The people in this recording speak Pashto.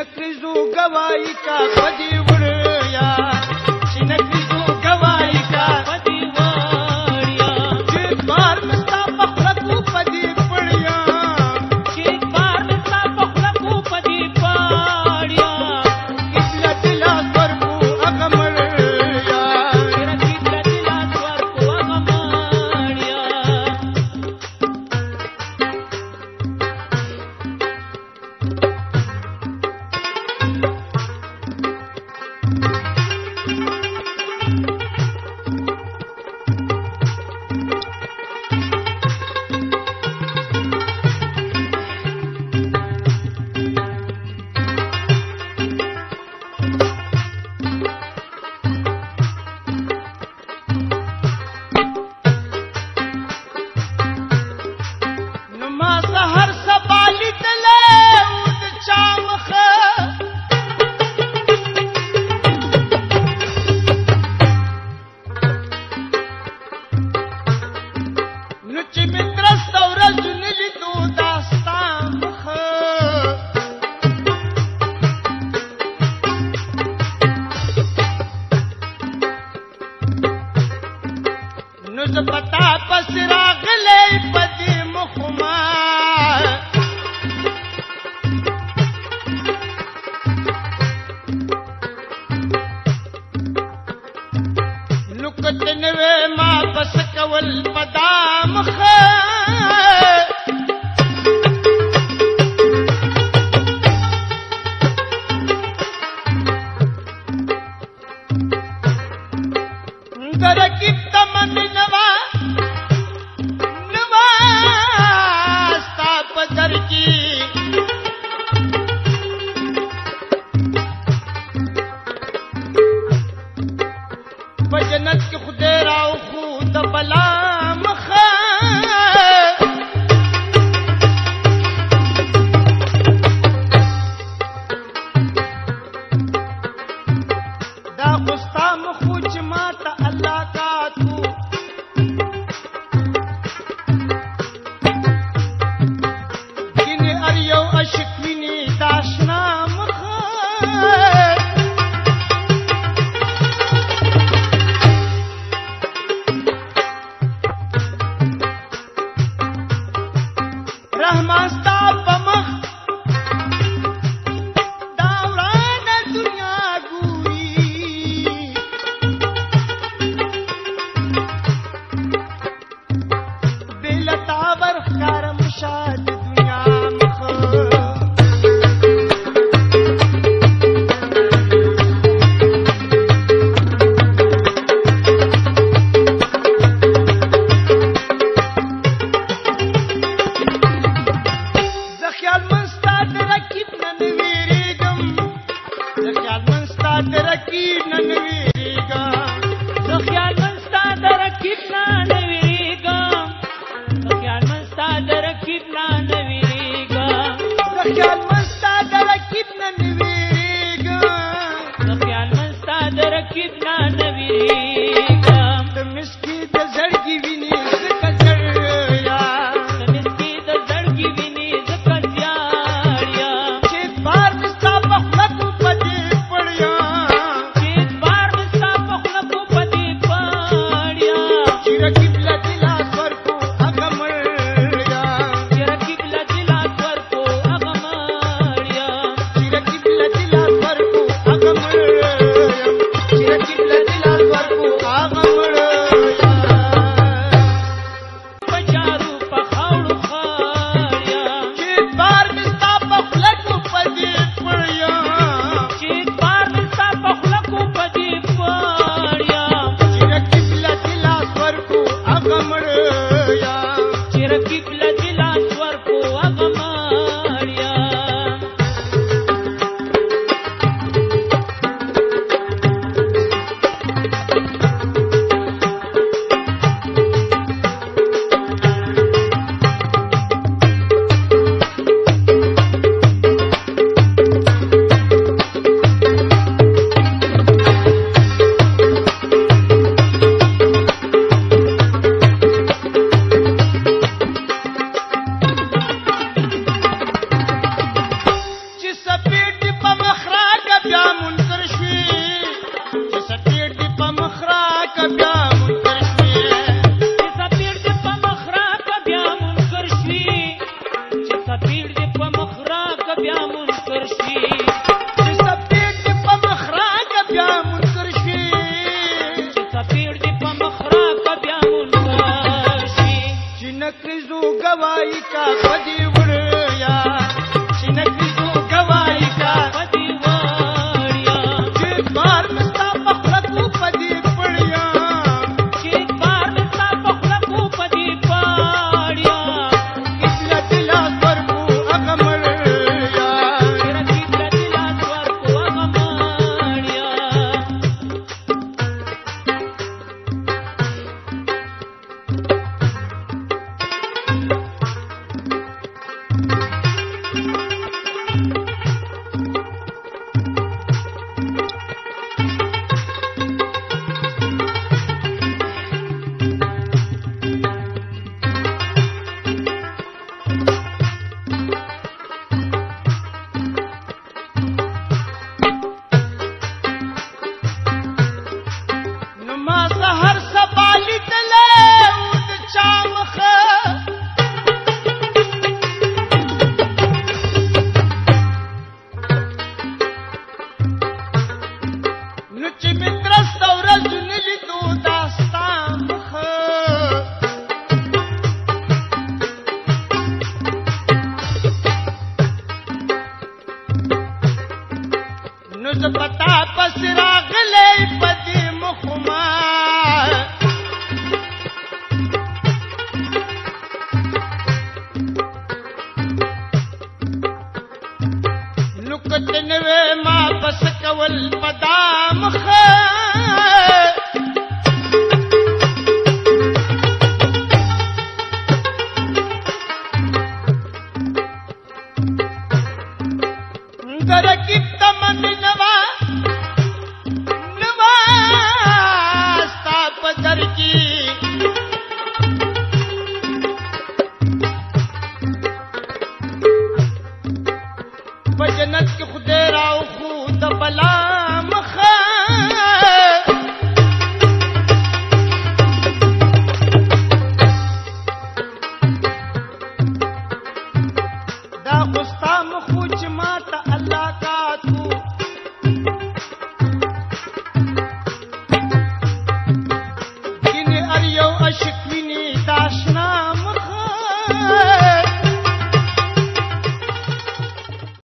شینکریزو گواہی کا پدی وڑیا شینکریزو گواہی کا پدی وڑیا چیک بار مستا پخلکو پدی پڑیا چیک بار مستا پخلکو پدی پڑیا کتلا دلا سورکو اغمڑیا کتلا دلا سورکو اغمڑیا پتا پس راغلے پدی مخما نکتنوے ما پس کول پدا مخ درکب تمن نوا ستاپ در کی بجنت کی خدے راو خود بلا مخ منکر شي چې سپېړ دې په مخ راکه بیا منکر شي چې څپېړ دې په مخ راکه بیا منکر شي چې نکریزو ګواهي کا په دې وړیا چې نکریزو ګواهي کا په دې وړیا چې بار مستا په خوله کو په دې پړیا چې بار مې ستا په خوله کو په دې پاړیا کتله دلاس ورکو هغه مړیا تیرا کتله دلاس ورکو هغه مړیا نو ما سحر سبا لیدلې او د چا مخه نو چې مې درسته ورځونه لیدو دا ستا مخه نو زه په تا پسې راغلی په دې مخما نو که ته نه وې ما بس کول په دا مخه درکب تمن نوا نوا ستا په در کې په جنت کې خدای راو خو د بلا